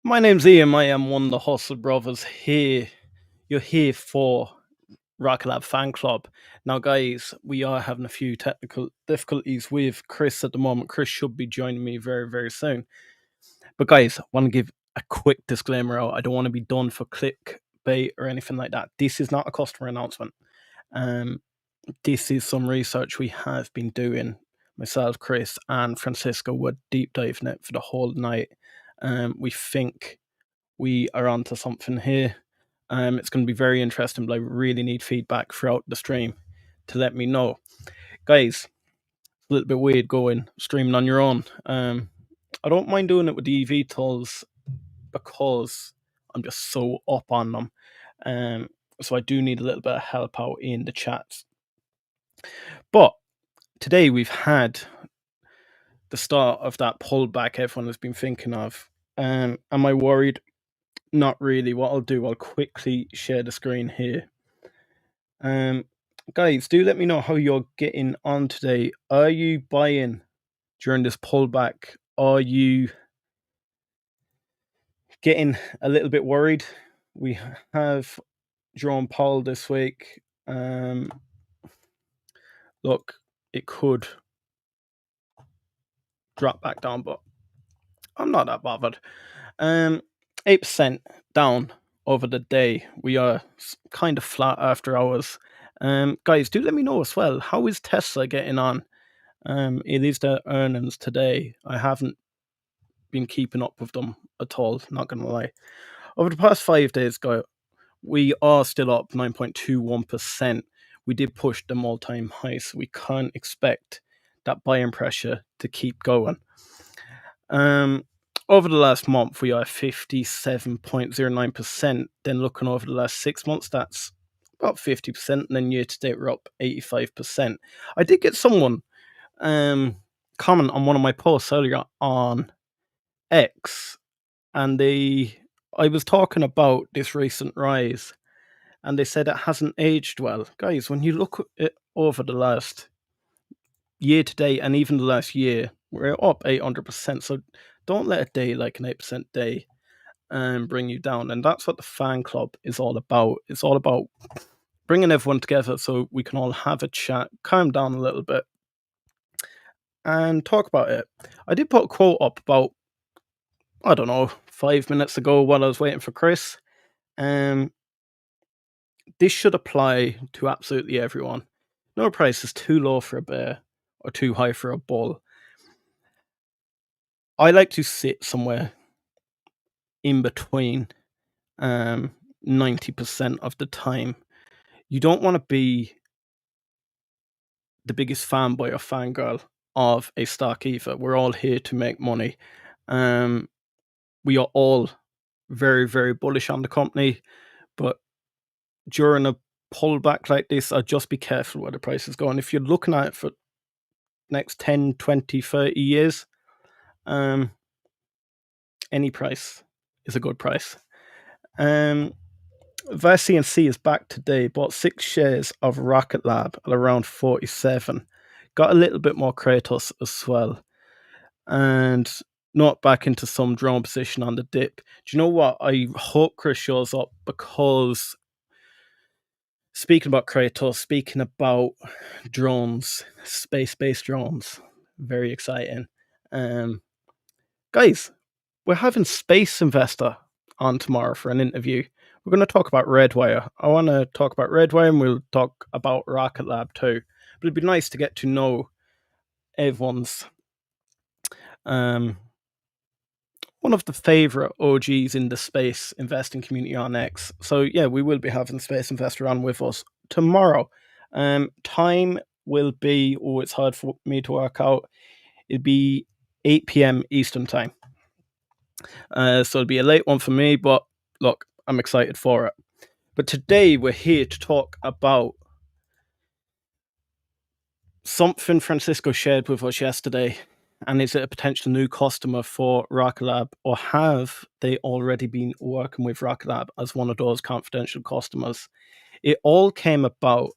My name's Ian. I am one of the Hustle Brothers here. You're here for Rocket Lab Fan Club. Now, guys, we are having a few technical difficulties with Chris at the moment. Chris should be joining me very, very soon. But, guys, I want to give a quick disclaimer out. I don't want to be done for clickbait or anything like that. This is not a customer announcement. This is some research we have been doing. Myself, Chris, and Francisco were deep diving it for the whole night. We think we are onto something here. It's going to be very interesting, but I really need feedback throughout the stream to let me know. Guys, a little bit weird going streaming on your own. I don't mind doing it with the EV tools because I'm just so up on them. So I do need a little bit of help out in the chats. But today we've had the start of that pullback everyone has been thinking of. Am I worried? Not really. What I'll do, I'll quickly share the screen here. Guys, do let me know how you're getting on today. Are you buying during this pullback? Are you getting a little bit worried? We have Jerome Powell this week. Look, it could drop back down, but I'm not that bothered. 8% down over the day. We are kind of flat after hours. Guys, do let me know as well. How is Tesla getting on? It is their earnings today. I haven't been keeping up with them at all, not going to lie. Over the past 5 days, guys, we are still up 9.21%. We did push the all-time high, so we can't expect that buying pressure to keep going. Over the last month, we are 57.09%. Then looking over the last 6 months, that's about 50%. And then year to date, we're up 85%. I did get someone comment on one of my posts earlier on X, and I was talking about this recent rise, and they said it hasn't aged well. Guys, when you look at it over the last year to date and even the last year, we're up 800%. So don't let a day like an 8% day bring you down. And that's what the fan club is all about. It's all about bringing everyone together so we can all have a chat, calm down a little bit, and talk about it. I did put a quote up about, I don't know, 5 minutes ago while I was waiting for Chris. This should apply to absolutely everyone. No price is too low for a bear or too high for a bull. I like to sit somewhere in between 90% of the time. You don't want to be the biggest fanboy or fangirl of a stock either. We're all here to make money. We are all very, very bullish on the company, but during a pullback like this, I'd just be careful where the price is going. If you're looking at it for next 10, 20, 30 years, any price is a good price. VCNC is back today, bought 6 shares of Rocket Lab at around 47. Got a little bit more Kratos as well. And not back into some drone position on the dip. Do you know what? I hope Chris shows up, because speaking about Kratos, speaking about drones, space-based drones, very exciting. Guys, we're having Space Investor on tomorrow for an interview. We're going to talk about Redwire. I want to talk about Redwire, and we'll talk about Rocket Lab too. But it'd be nice to get to know everyone's one of the favorite OGs in the space investing community on X. So yeah, we will be having Space Investor on with us tomorrow. Time will be, it's hard for me to work out. It'll be 8 p.m. Eastern time. So it'll be a late one for me, but look, I'm excited for it. But today we're here to talk about something Francisco shared with us yesterday. And is it a potential new customer for Rocket Lab, or have they already been working with Rocket Lab as one of those confidential customers? It all came about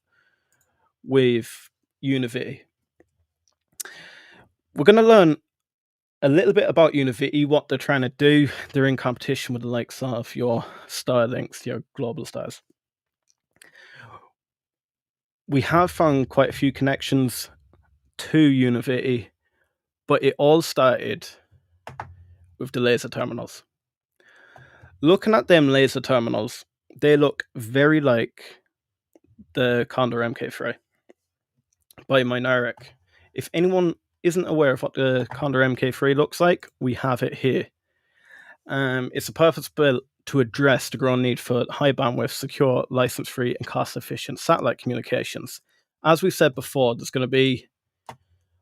with Univity. We're going to learn a little bit about Univity, what they're trying to do. They're in competition with the likes of your Starlinks, your global stars. We have found quite a few connections to Univity, but it all started with the laser terminals. Looking at them laser terminals, they look very like the Condor Mk3 by Mynaric. If anyone isn't aware of what the Condor Mk3 looks like, we have it here. It's a purpose built to address the growing need for high bandwidth, secure, license free, and cost efficient satellite communications. As we said before, there's going to be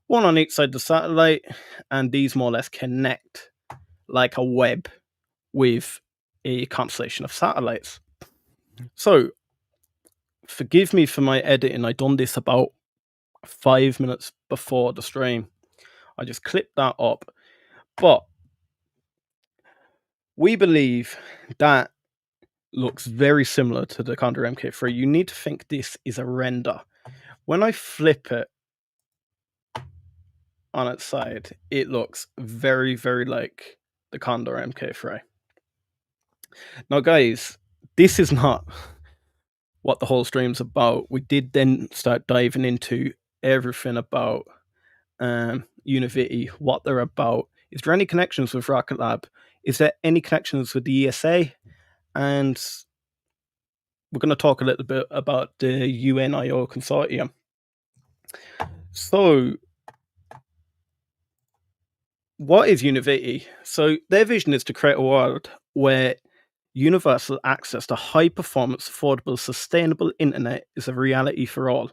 one on each side of the satellite, and these more or less connect like a web with a constellation of satellites. So, forgive me for my editing. I done this about 5 minutes before the stream. I just clipped that up. But we believe that looks very similar to the Condor Mk3. You need to think this is a render. When I flip it on its side, it looks very, very like the Condor Mk3. Now, guys, this is not what the whole stream's about. We did then start diving into everything about Univity, what they're about. Is there any connections with Rocket Lab? Is there any connections with the ESA? And we're going to talk a little bit about the UNIO Consortium. So, what is Univity? So, their vision is to create a world where universal access to high performance, affordable, sustainable internet is a reality for all.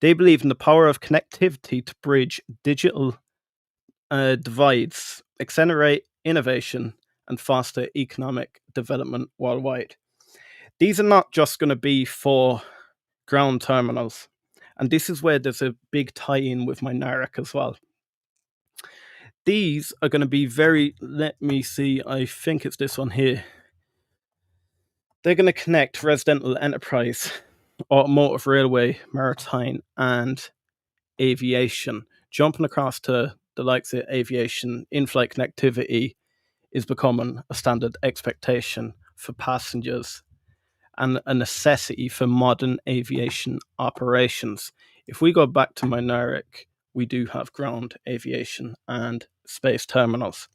They believe in the power of connectivity to bridge digital divides, accelerate innovation, and foster economic development worldwide. These are not just going to be for ground terminals. And this is where there's a big tie-in with Mynaric as well. These are going to be very, let me see, I think it's this one here. They're going to connect residential, enterprise, automotive, railway, maritime, and aviation. Jumping across to the likes of aviation, in-flight connectivity is becoming a standard expectation for passengers and a necessity for modern aviation operations. If we go back to Mynaric, we do have ground aviation and space terminals.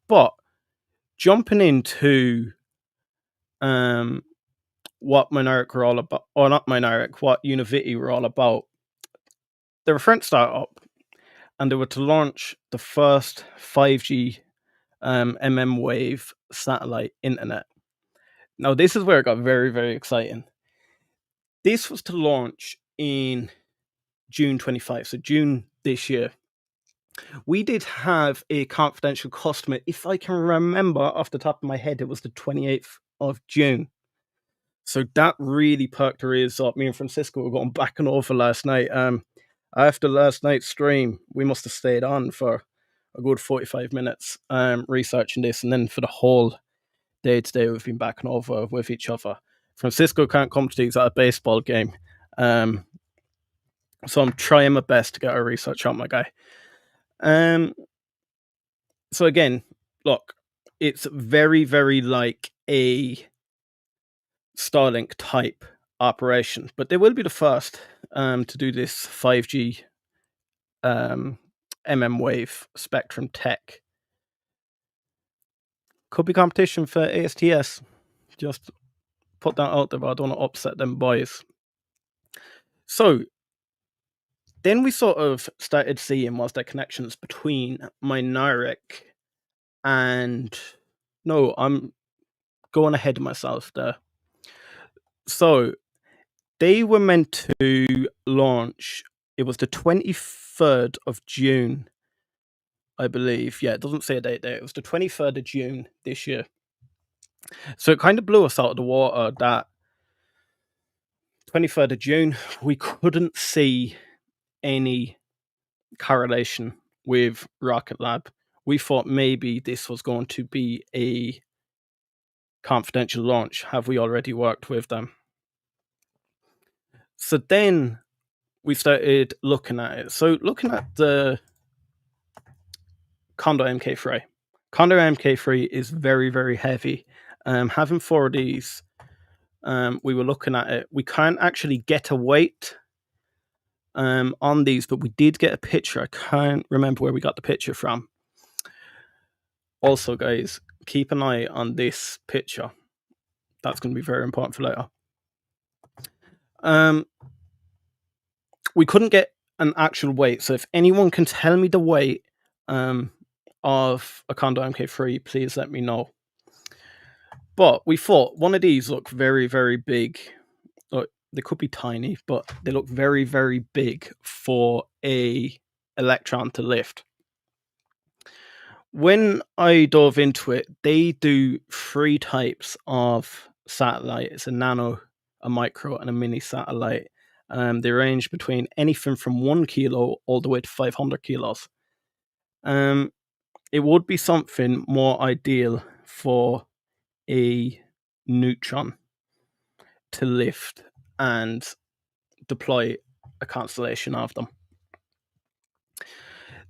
But jumping into what Mynaric were all about, or not Mynaric, what Univity were all about, they're a French startup, and they were to launch the first 5G wave satellite internet. Now, this is where it got very, very exciting. This was to launch in June 25, so June this year. We did have a confidential customer. If I can remember off the top of my head, it was the 28th of June. So that really perked our ears up. Me and Francisco were going back and over last night. After last night's stream, we must have stayed on for a good 45 minutes researching this. And then for the whole day today, we've been back and over with each other. Francisco can't come to these at a baseball game. So I'm trying my best to get our research on, my guy. So again, look, it's very, very like a Starlink type operation, but they will be the first to do this 5G wave spectrum tech. Could be competition for ASTS. Just put that out there, but I don't want to upset them boys. So then we sort of started seeing was there connections between Mynaric and... No, I'm going ahead of myself there. So they were meant to launch, it was the 23rd of June, I believe. Yeah, it doesn't say a date there. It was the 23rd of June this year. So it kind of blew us out of the water that 23rd of June, we couldn't see any correlation with Rocket Lab. We thought maybe this was going to be a confidential launch. Have we already worked with them? So then we started looking at it. So looking at the CONDOR Mk3. CONDOR Mk3 is very, very heavy. Having 4 of these, we were looking at it. We can't actually get a weight on these, but we did get a picture. I can't remember where we got the picture from. Also, guys, keep an eye on this picture. That's going to be very important for later. We couldn't get an actual weight, so if anyone can tell me the weight of a CONDOR Mk3, please let me know. But we thought one of these looked very, very big. They could be tiny, but they look very, very big for a electron to lift. When I dove into it, they do 3 types of satellite. It's a nano, a micro, and a mini satellite. They range between anything from 1 kilo all the way to 500 kilos. It would be something more ideal for a neutron to lift and deploy a constellation of them.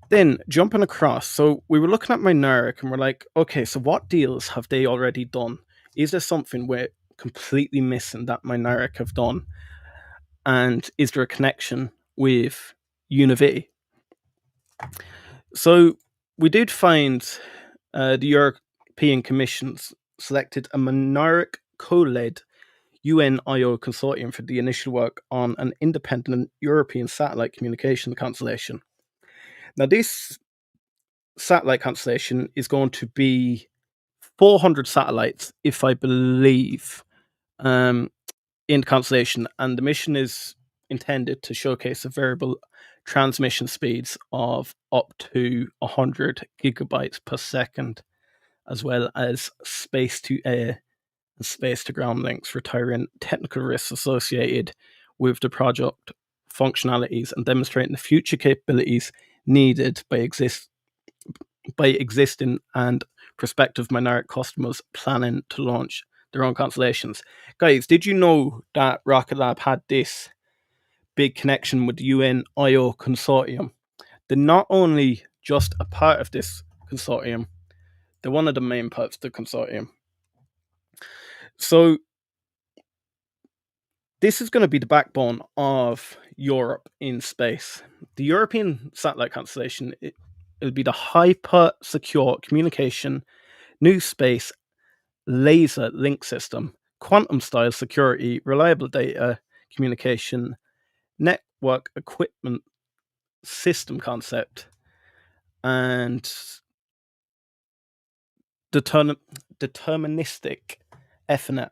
Then jumping across, so we were looking at Mynaric and we're like, okay, so what deals have they already done? Is there something we're completely missing that Mynaric have done? And is there a connection with Univity? So we did find the European Commission's selected a Mynaric co-led UNIO consortium for the initial work on an independent European satellite communication constellation. Now, this satellite constellation is going to be 400 satellites, if I believe, in the constellation, and the mission is intended to showcase a variable transmission speeds of up to 100 gigabytes per second, as well as space to air and space to ground links, retiring technical risks associated with the project functionalities and demonstrating the future capabilities needed by existing and prospective Mynaric customers planning to launch their own constellations. Guys, did you know that Rocket Lab had this big connection with the UNIO Consortium? They're not only just a part of this consortium, they're one of the main parts of the consortium. So this is going to be the backbone of Europe in space. The European satellite constellation, it'll be the hyper-secure communication, new space, laser link system, quantum-style security, reliable data communication, network equipment system concept, and deterministic Ethernet.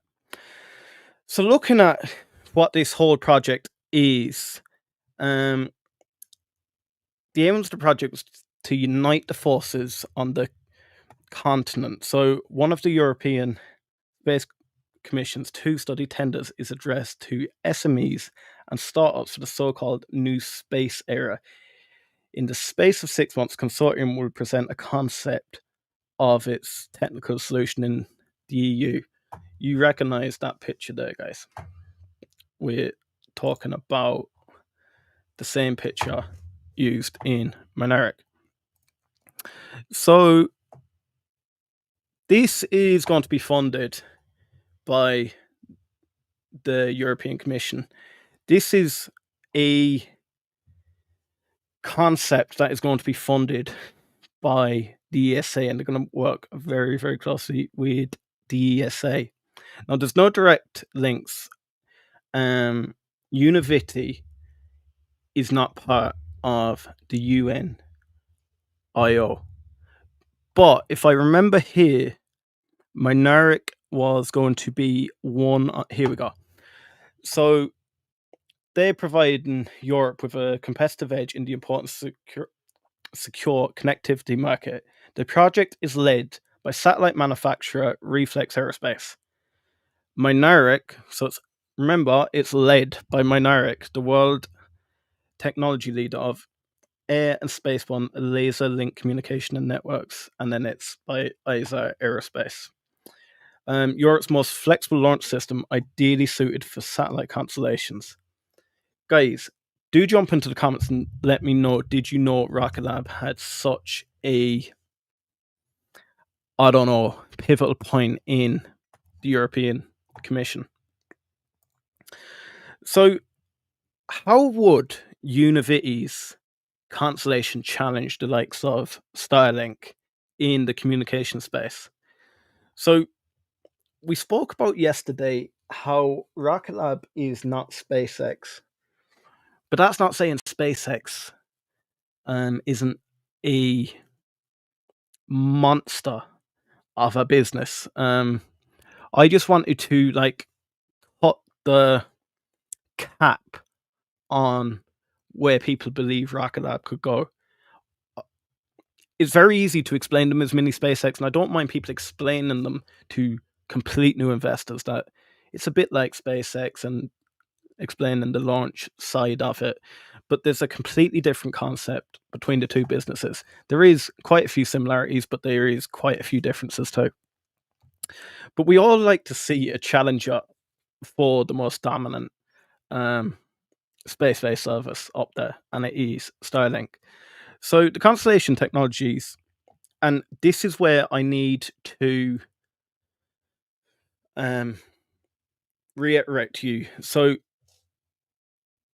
So looking at what this whole project is, the aim of the project was to unite the forces on the continent. So one of the European Space Commission's 2 study tenders is addressed to SMEs and startups for the so-called new space era. In the space of 6 months, Consortium will present a concept of its technical solution in the EU. You recognize that picture there, guys. We're talking about the same picture used in Mynaric. So this is going to be funded by the European Commission. This is a concept that is going to be funded by the ESA, and they're going to work very, very closely with the ESA. Now, there's no direct links. Univity is not part of the UNIO. But if I remember here, Mynaric was going to be one. Here we go. So they're providing Europe with a competitive edge in the important secure connectivity market. The project is led by satellite manufacturer Reflex Aerospace. Mynaric, so it's led by Mynaric, the world technology leader of air and spaceborne laser link communication and networks, and then it's by ESA Aerospace. Europe's most flexible launch system, ideally suited for satellite constellations. Guys, do jump into the comments and let me know, did you know Rocket Lab had such a I don't know, pivotal point in the European Commission. So how would Univity's Constellation challenge the likes of Starlink in the communication space? So we spoke about yesterday how Rocket Lab is not SpaceX, but that's not saying SpaceX isn't a monster of a business. I just wanted to put the cap on where people believe Rocket Lab could go. It's very easy to explain them as mini SpaceX, and I don't mind people explaining them to complete new investors that it's a bit like SpaceX and explaining the launch side of it, but there's a completely different concept between the two businesses. There is quite a few similarities, but there is quite a few differences too. But we all like to see a challenger for the most dominant space-based service up there, and it is Starlink. So the Constellation technologies, and this is where I need to reiterate to you. So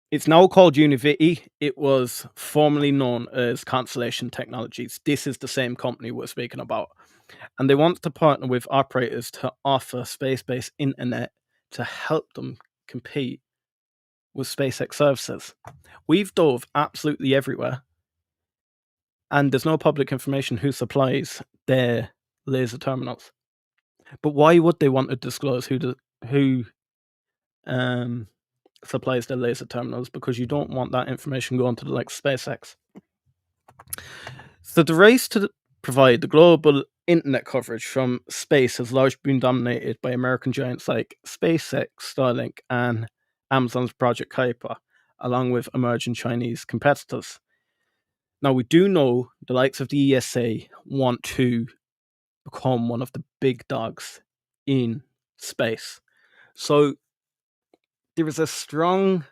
it's now called Univity. It was formerly known as Constellation Technologies. This is the same company we're speaking about. And they want to partner with operators to offer space-based internet to help them compete with SpaceX services. We've dove absolutely everywhere, and there's no public information who supplies their laser terminals. But why would they want to disclose who supplies their laser terminals? Because you don't want that information going to the like SpaceX. So the race to provide the global internet coverage from space has largely been dominated by American giants like SpaceX, Starlink, and Amazon's Project Kuiper, along with emerging Chinese competitors. Now, we do know the likes of the ESA want to become one of the big dogs in space. So there is a strong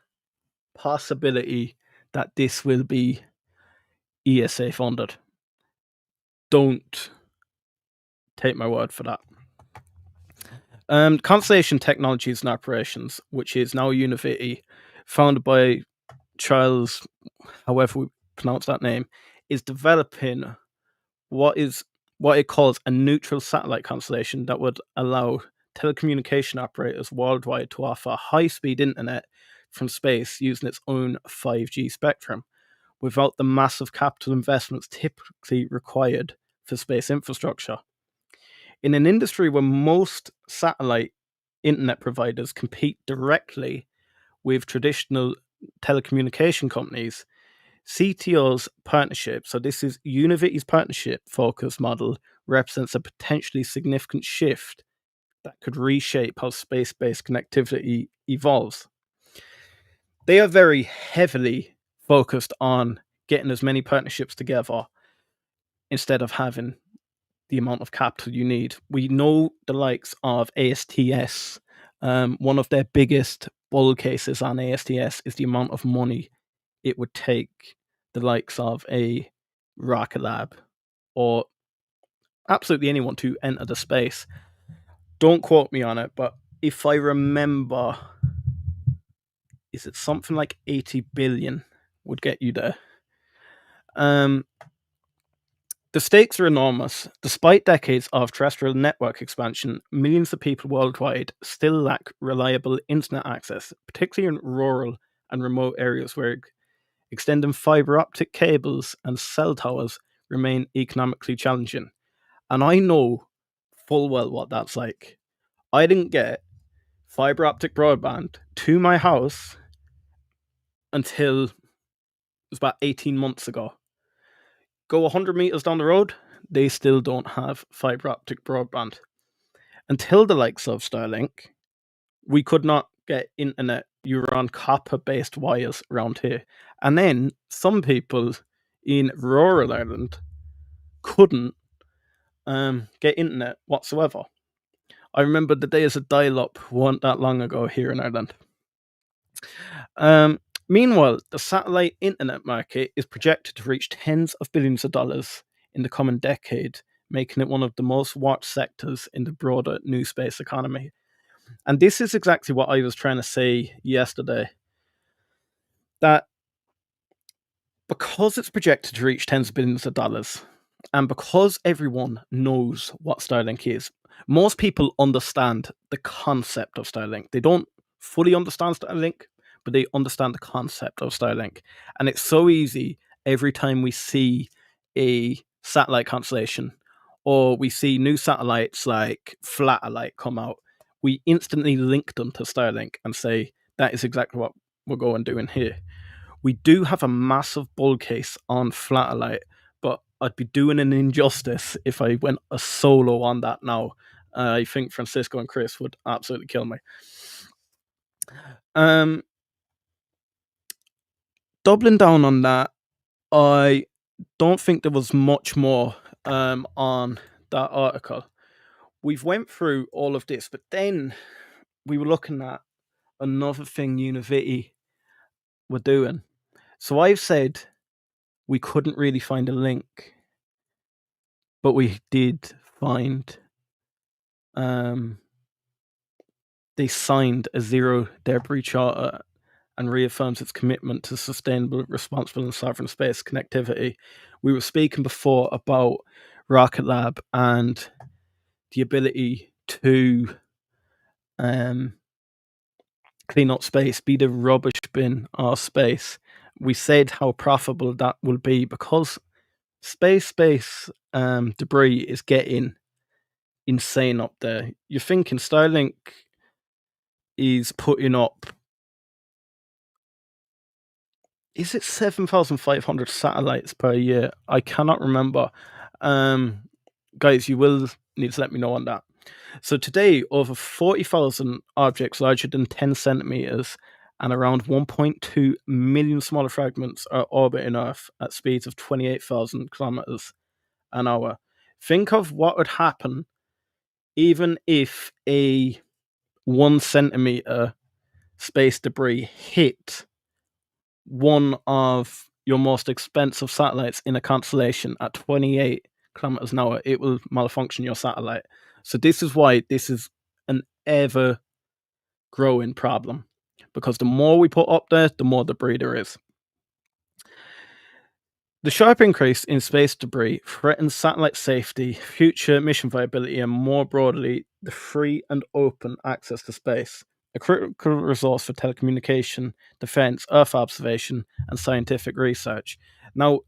possibility that this will be ESA funded. Don't take my word for that. Constellation Technologies and Operations, which is now Univity, founded by Charles, however we pronounce that name, is developing what it calls a neutral satellite constellation that would allow telecommunication operators worldwide to offer high-speed internet from space using its own 5G spectrum, without the massive capital investments typically required for space infrastructure. In an industry where most satellite internet providers compete directly with traditional telecommunication companies, CTO's partnership, so this is Univity's partnership focus model, represents a potentially significant shift that could reshape how space-based connectivity evolves. They are very heavily focused on getting as many partnerships together instead of having the amount of capital you need. We know the likes of ASTS. One of their biggest bull cases on ASTS is the amount of money it would take the likes of a Rocket Lab or absolutely anyone to enter the space. Don't quote me on it, but if I remember, is it something like 80 billion would get you there? The stakes are enormous. Despite decades of terrestrial network expansion, millions of people worldwide still lack reliable internet access, particularly in rural and remote areas where extending fiber optic cables and cell towers remain economically challenging. And I know full well what that's like. I didn't get fiber optic broadband to my house until it was about 18 months ago. Go 100 meters down the road, they still don't have fiber optic broadband. Until the likes of Starlink, we could not get internet. You were on copper-based wires around here. And then some people in rural Ireland couldn't get internet whatsoever. I remember the days of dial-up weren't that long ago here in Ireland. Meanwhile, the satellite internet market is projected to reach tens of billions of dollars in the coming decade, making it one of the most watched sectors in the broader new space economy. And this is exactly what I was trying to say yesterday, that because it's projected to reach tens of billions of dollars, and because everyone knows what Starlink is, most people understand the concept of Starlink. They don't fully understand Starlink, but they understand the concept of Starlink. And it's so easy every time we see a satellite constellation or we see new satellites like Flatellite come out, we instantly link them to Starlink and say, that is exactly what we're going doing here. We do have a massive bull case on Flatellite, but I'd be doing an injustice if I went a solo on that now. I think Francisco and Chris would absolutely kill me. Doubling down on that, I don't think there was much more on that article. We've went through all of this, but then we were looking at another thing Univity were doing. So I've said we couldn't really find a link, but we did find they signed a zero debris charter and reaffirms its commitment to sustainable, responsible, and sovereign space connectivity. We were speaking before about Rocket Lab and the ability to clean up space, be the rubbish bin of space. We said how profitable that will be because space debris is getting insane up there. You're thinking Starlink is putting up, is it 7,500 satellites per year? I cannot remember. Guys, you will need to let me know on that. So today, over 40,000 objects larger than 10 centimeters and around 1.2 million smaller fragments are orbiting Earth at speeds of 28,000 kilometers an hour. Think of what would happen even if a 1 centimeter space debris hit one of your most expensive satellites in a constellation at 28 kilometers an hour. It will malfunction your satellite. So this is why this is an ever growing problem, because the more we put up there, the more debris there is. The sharp increase in space debris threatens satellite safety, future mission viability, and more broadly, the free and open access to space, a critical resource for telecommunication, defense, Earth observation, and scientific research. Now,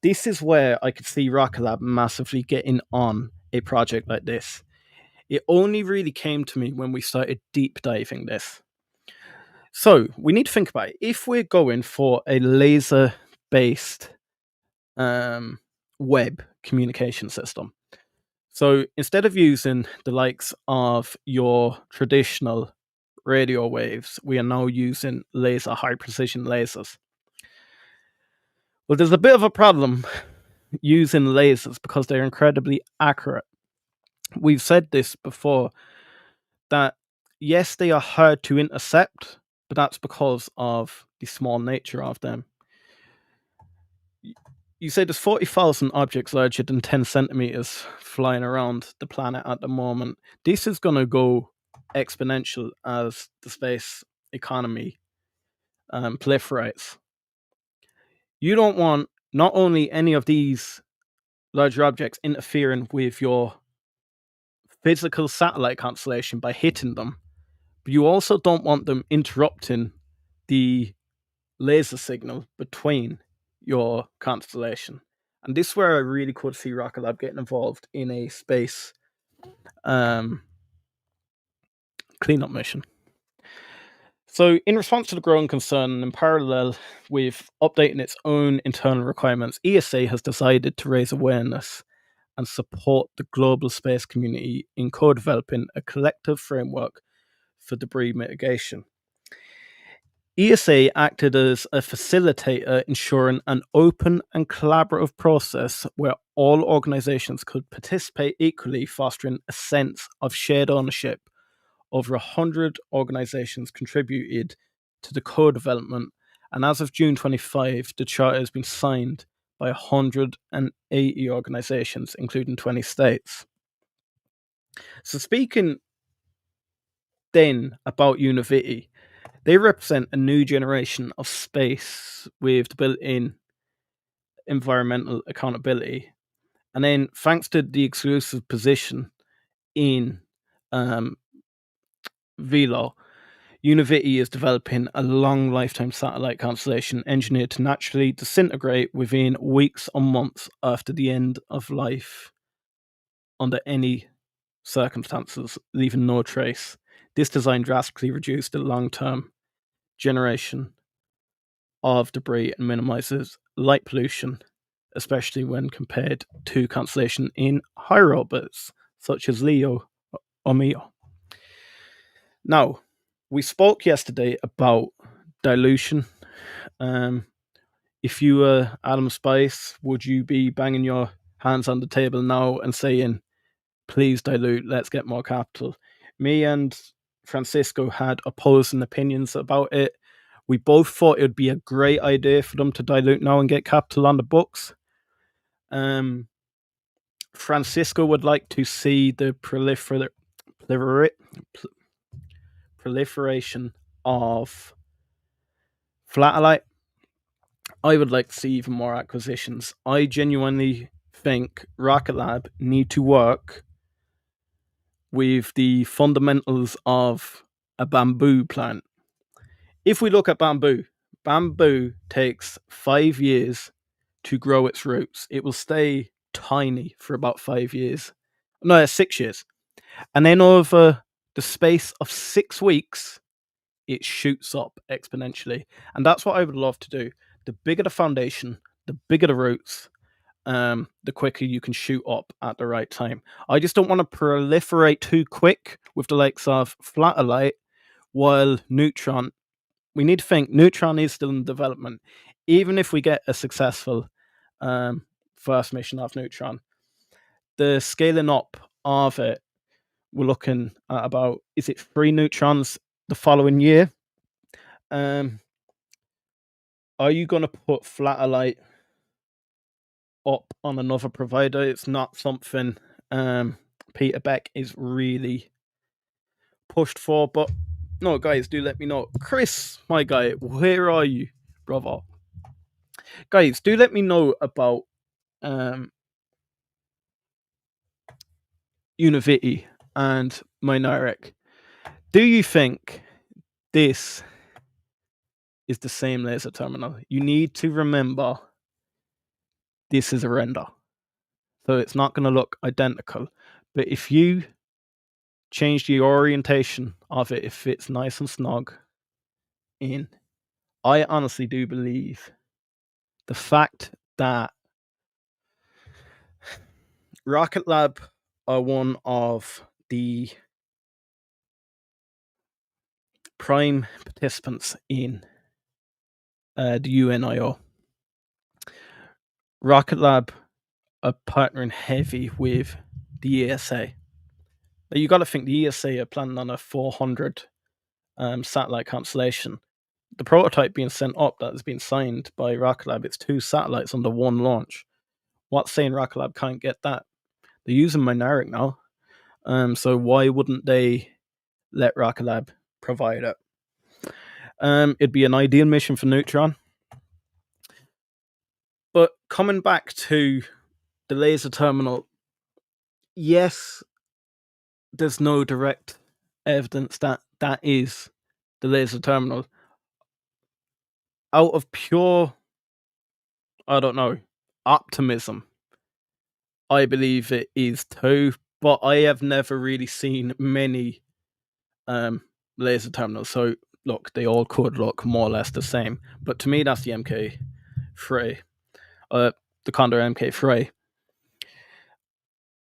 this is where I could see Rocket Lab massively getting on a project like this. It only really came to me when we started deep diving this. So we need to think about it. If we're going for a laser-based web communication system, so instead of using the likes of your traditional radio waves, we are now using laser high precision lasers. Well, there's a bit of a problem using lasers because they're incredibly accurate. We've said this before, that yes, they are hard to intercept, but that's because of the small nature of them. You say there's 40,000 objects larger than 10 centimeters flying around the planet at the moment. This is going to go exponential as the space economy proliferates. You don't want not only any of these larger objects interfering with your physical satellite constellation by hitting them, but you also don't want them interrupting the laser signal between your constellation. And this is where I really could see Rocket Lab getting involved in a space cleanup mission. So, in response to the growing concern, and in parallel with updating its own internal requirements, ESA has decided to raise awareness and support the global space community in co-developing a collective framework for debris mitigation. ESA acted as a facilitator, ensuring an open and collaborative process where all organizations could participate equally, fostering a sense of shared ownership. Over 100 organizations contributed to the co-development, and as of June 25, the charter has been signed by 180 organizations, including 20 states. So speaking then about Univity, they represent a new generation of space with the built-in environmental accountability. And then thanks to the exclusive position in VLO, Univity is developing a long lifetime satellite constellation engineered to naturally disintegrate within weeks or months after the end of life under any circumstances, leaving no trace. This design drastically reduced the long-term generation of debris and minimizes light pollution, especially when compared to Constellation in higher orbits, such as Leo or Mio. Now, we spoke yesterday about dilution. If you were Adam Spice, would you be banging your hands on the table now and saying, please dilute, let's get more capital? Me and Francisco had opposing opinions about it. We both thought it would be a great idea for them to dilute now and get capital on the books. Francisco would like to see the proliferation of Flatellite. I would like to see even more acquisitions. I genuinely think Rocket Lab need to work with the fundamentals of a bamboo plant. If we look at bamboo takes 5 years to grow its roots. It will stay tiny for about 5 years. No, 6 years. And then over the space of 6 weeks, it shoots up exponentially. And that's what I would love to do. The bigger the foundation, the bigger the roots, the quicker you can shoot up at the right time. I just don't want to proliferate too quick with the likes of Flatellite, while Neutron, we need to think Neutron is still in development. Even if we get a successful first mission of Neutron, the scaling up of it, we're looking at about, is it 3 Neutrons the following year? Are you going to put Flatellite up on another provider? It's not something Peter Beck is really pushed for, but no, guys, do let me know. Chris, my guy, where are you, brother? Guys, do let me know about Univity and Mynaric. Do you think this is the same laser terminal? You need to remember this is a render, so it's not going to look identical. But if you change the orientation of it, it fits nice and snug in. I honestly do believe the fact that Rocket Lab are one of the prime participants in the UNIO. Rocket Lab are partnering heavy with the ESA. Now, you got to think the ESA are planning on a 400 satellite constellation. The prototype being sent up that has been signed by Rocket Lab, it's 2 satellites under 1 launch. What's saying Rocket Lab can't get that? They're using Mynaric now, so why wouldn't they let Rocket Lab provide it? It'd be an ideal mission for Neutron. But coming back to the laser terminal, yes, there's no direct evidence that that is the laser terminal. Out of pure, I don't know, optimism, I believe it is too, but I have never really seen many laser terminals. So look, they all could look more or less the same, but to me that's the Mk3, the Condor Mk3.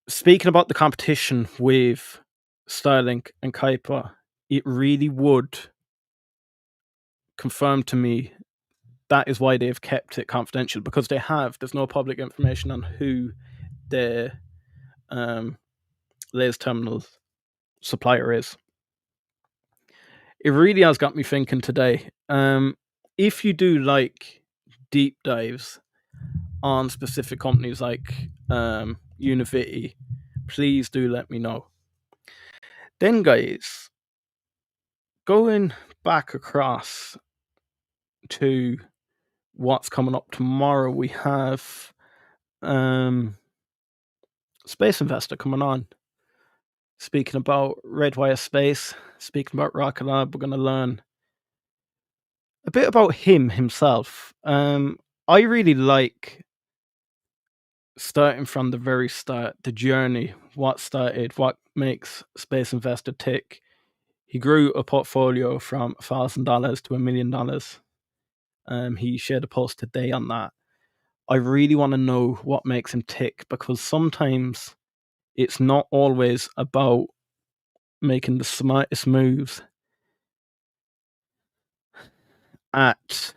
Speaking about the competition with Starlink and Kuiper, it really would confirm to me that is why they've kept it confidential, because there's no public information on who their laser terminal supplier is. It really has got me thinking today. If you do like deep dives on specific companies like Univity, please do let me know. Then, guys, going back across to what's coming up tomorrow, we have Space Investor coming on. Speaking about Redwire Space, speaking about Rocket Lab, we're going to learn a bit about himself. I really like starting from the very start, the journey, what started, what makes Space Investor tick. He grew a portfolio from $1,000 to $1 million. He shared a post today on that. I really want to know what makes him tick, because sometimes it's not always about making the smartest moves at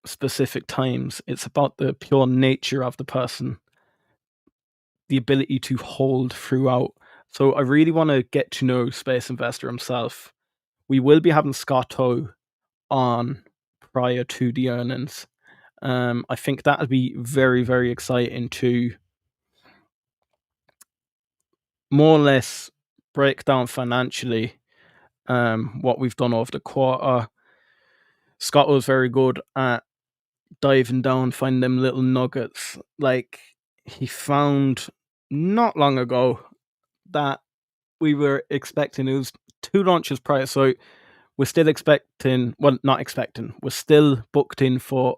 specific times. It's about the pure nature of the person, the ability to hold throughout. So I really want to get to know Space Investor himself. We will be having Scott O on prior to the earnings. I think that would be very, very exciting to more or less break down financially what we've done over the quarter. Scott was very good at diving down, finding them little nuggets. Like, he found not long ago that we were expecting, it was 2 launches prior, so we're still expecting, well, not expecting, we're still booked in for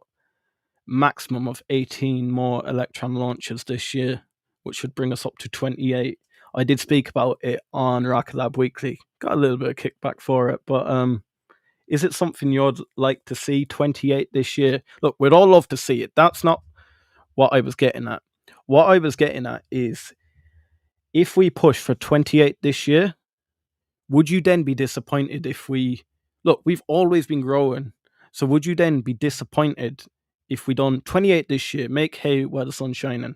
maximum of 18 more Electron launches this year, which should bring us up to 28. I did speak about it on Rocket Lab Weekly, got a little bit of kickback for it, but is it something you'd like to see, 28 this year? Look, we'd all love to see it. That's not what I was getting at. What I was getting at is, if we push for 28 this year, would you then be disappointed if we've always been growing. So would you then be disappointed if we done 28 this year, make hay while the sun's shining,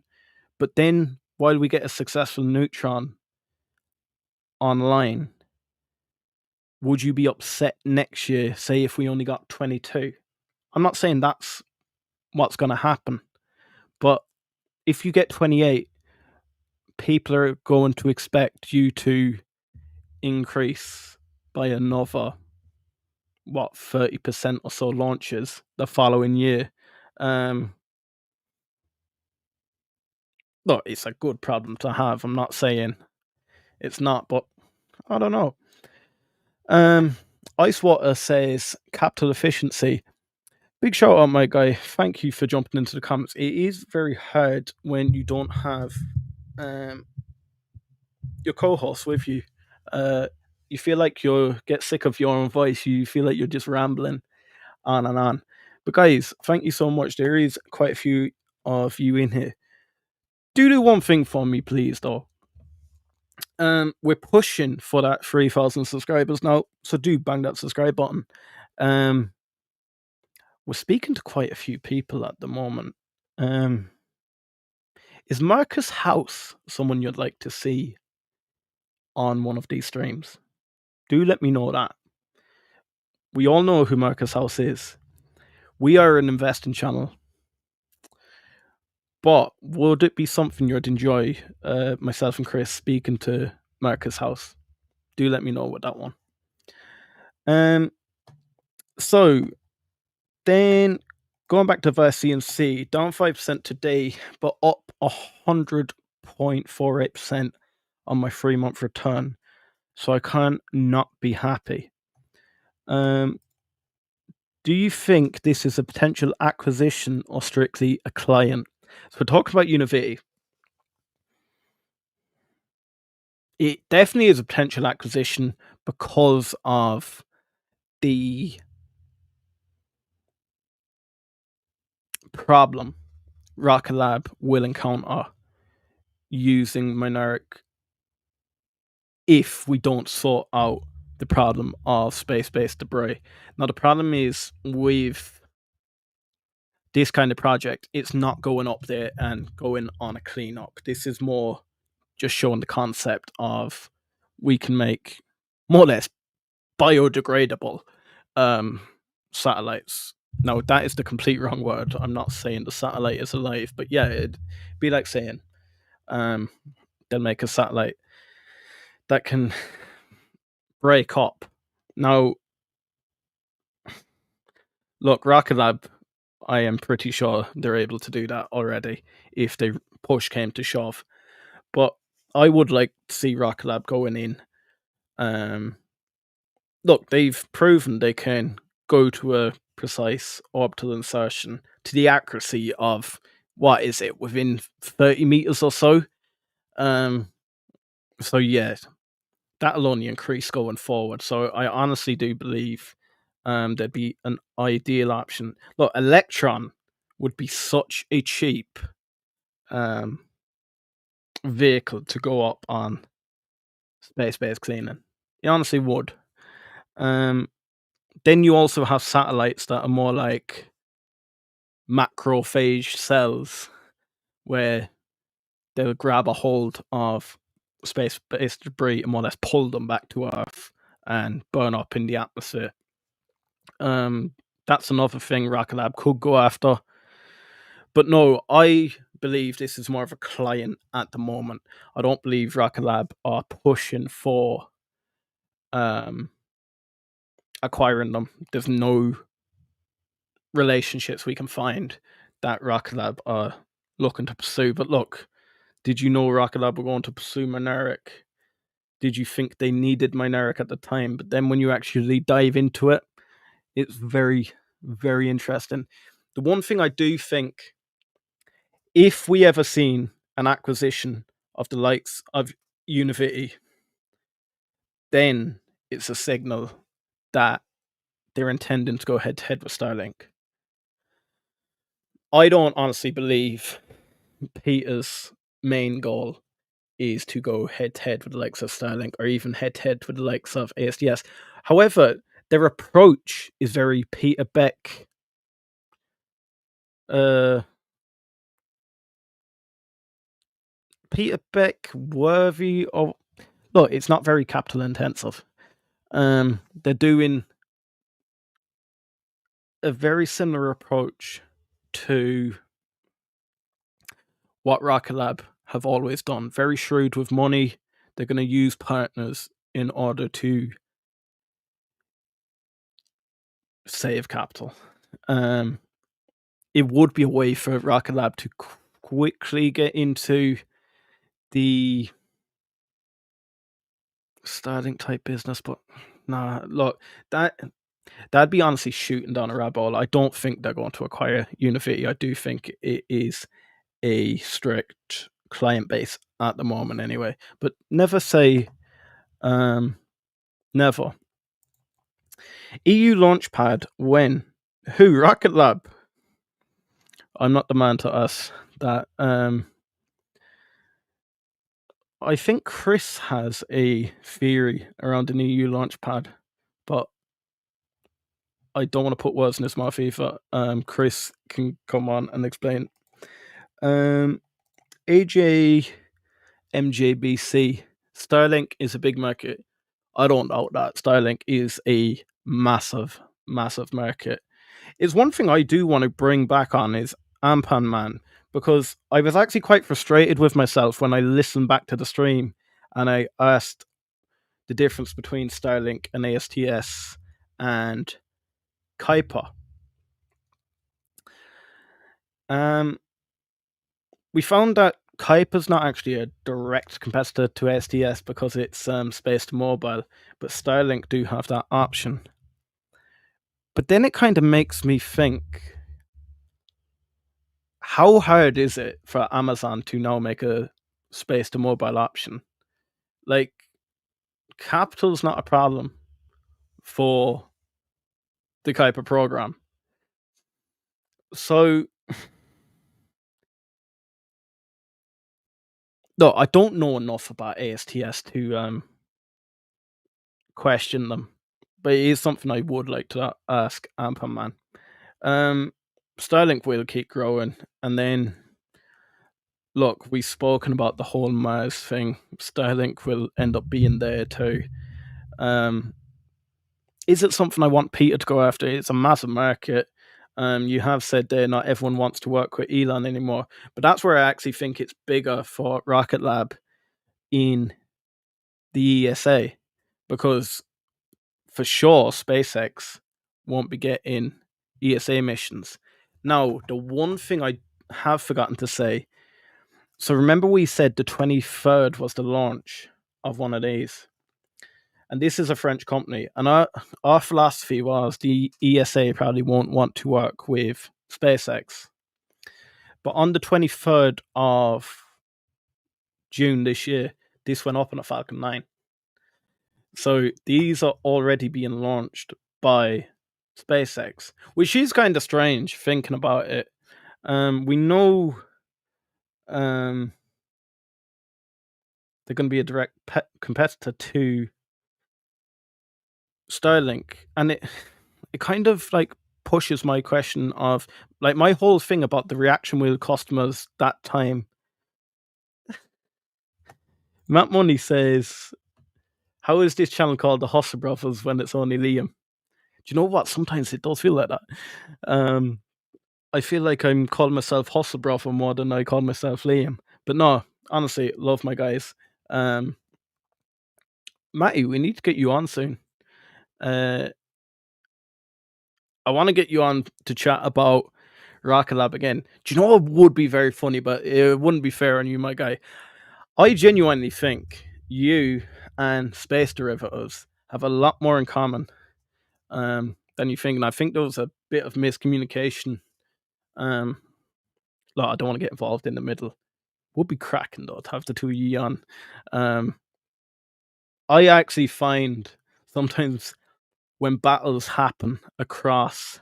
but then while we get a successful Neutron online, would you be upset next year, say if we only got 22? I'm not saying that's what's going to happen, but if you get 28, people are going to expect you to increase by another 30% or so launches the following year. Look, it's a good problem to have. I'm not saying it's not, but I don't know. Icewater says capital efficiency. Big shout out, my guy. Thank you for jumping into the comments. It is very hard when you don't have your co-host with you. You feel like you get sick of your own voice. You feel like you're just rambling on and on. But guys, thank you so much. There is quite a few of you in here. Do one thing for me, please, though. We're pushing for that 3,000 subscribers now, so do bang that subscribe button. We're speaking to quite a few people at the moment. Is Marcus House someone you'd like to see on one of these streams? Do let me know that. We all know who Marcus House is. We are an investing channel. But would it be something you'd enjoy, myself and Chris, speaking to Marcus House? Do let me know with that one. So then going back to VCNC, down 5% today, but up 100.48% on my 3-month return. So I can't not be happy. Do you think this is a potential acquisition or strictly a client? So we're talking about Univity. It definitely is a potential acquisition because of the problem Rocket Lab will encounter using Mynaric if we don't sort out the problem of space-based debris. Now, the problem is with this kind of project, it's not going up there and going on a cleanup. This is more just showing the concept of we can make more or less biodegradable satellites. Now, that is the complete wrong word. I'm not saying the satellite is alive, but yeah, it'd be like saying they'll make a satellite that can break up. Now, look, Rocket Lab, I am pretty sure they're able to do that already if the push came to shove. But I would like to see Rocket Lab going in. Look, they've proven they can go to a precise orbital insertion to the accuracy of, what is it, within 30 meters or so. So yeah, that'll only increase going forward. So I honestly do believe there'd be an ideal option. Look, Electron would be such a cheap vehicle to go up on space-based cleaning. It honestly would. Then you also have satellites that are more like macrophage cells, where they'll grab a hold of space-based debris and more or less pull them back to Earth and burn up in the atmosphere. That's another thing Rocket Lab could go after. But no, I believe this is more of a client at the moment. I don't believe Rocket Lab are pushing for acquiring them. There's no relationships we can find that Rocket Lab are looking to pursue. But look, did you know Rocket Lab were going to pursue Mynaric? Did you think they needed Mynaric at the time? But then when you actually dive into it, it's very, very interesting. The one thing I do think, if we ever seen an acquisition of the likes of Univity, then it's a signal that they're intending to go head to head with Starlink. I don't honestly believe Peter's main goal is to go head to head with the likes of Starlink or even head to head with the likes of ASDS. However, their approach is very Peter Beck. Peter Beck worthy of. Look, it's not very capital intensive. They're doing a very similar approach to what Rocket Lab have always done. Very shrewd with money. They're going to use partners in order to save capital. It would be a way for Rocket Lab to quickly get into the Starlink type business, but nah, look, that'd be honestly shooting down a rabbit hole. I don't think they're going to acquire Univity. I do think it is a strict client base at the moment anyway, but never say never. EU Launchpad when? Who? Rocket Lab? I'm not the man to ask that. I think Chris has a theory around an EU Launchpad, but I don't want to put words in his mouth either. Chris can come on and explain. AJ MJBC. Starlink is a big market. I don't doubt that. Starlink is a massive, massive market. It's one thing I do want to bring back on is Ampan Man, because I was actually quite frustrated with myself when I listened back to the stream and I asked the difference between Starlink and ASTS and Kuiper. We found that Kuiper's not actually a direct competitor to ASTS because it's space to mobile, but Starlink do have that option. But then it kind of makes me think, how hard is it for Amazon to now make a space to mobile option? Like, capital's not a problem for the Kuiper program. So, no, I don't know enough about ASTS to question them, but it is something I would like to ask Amperman. Starlink will keep growing, and then look, we've spoken about the whole Mars thing. Starlink will end up being there too. Is it something I want Peter to go after? It's a massive market. You have said there not everyone wants to work with Elon anymore, but that's where I actually think it's bigger for Rocket Lab in the ESA, because for sure SpaceX won't be getting ESA missions. Now, the one thing I have forgotten to say, so remember we said the 23rd was the launch of one of these, and this is a French company, and our philosophy was the ESA probably won't want to work with SpaceX. But on the 23rd of June this year, this went up on a Falcon 9. So these are already being launched by SpaceX, which is kind of strange thinking about it. We know they're going to be a direct competitor to Starlink, and it kind of like pushes my question of like my whole thing about the reaction with customers that time. Matt Money says, how is this channel called the Hustle Brothers when it's only Liam? Do you know what? Sometimes it does feel like that. I feel like I'm calling myself Hustle Brother more than I call myself Liam. But no, honestly, love my guys. Matty, we need to get you on soon. I want to get you on to chat about Rocket Lab again. Do you know what would be very funny, but it wouldn't be fair on you, my guy? I genuinely think you and Space Derivatives have a lot more in common than you think. And I think there was a bit of miscommunication. I don't want to get involved in the middle. Would be cracking though to have the two of you on. I actually find sometimes when battles happen across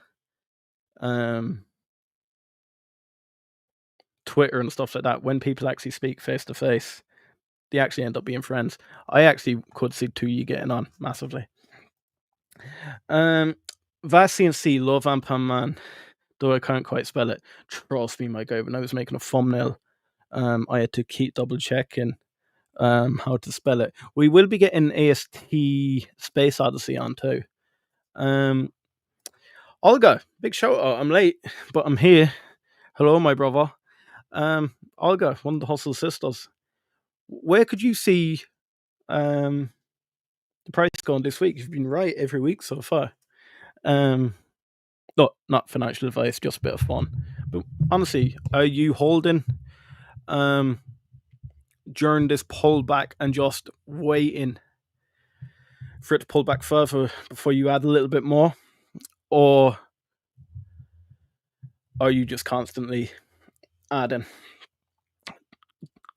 Twitter and stuff like that, when people actually speak face to face, they actually end up being friends. I actually could see two of you getting on massively. Vassy and C, love Ampan Man, though I can't quite spell it. Trust me, my guy, when I was making a thumbnail, I had to keep double checking how to spell it. We will be getting AST Space Odyssey on too. Olga, big shout out. I'm late, but I'm here. Hello, my brother. Olga, one of the Hustle sisters. Where could you see the price going this week? You've been right every week so far. No, not financial advice, just a bit of fun. But honestly, are you holding during this pullback and just waiting for it to pull back further before you add a little bit more? Or are you just constantly adding?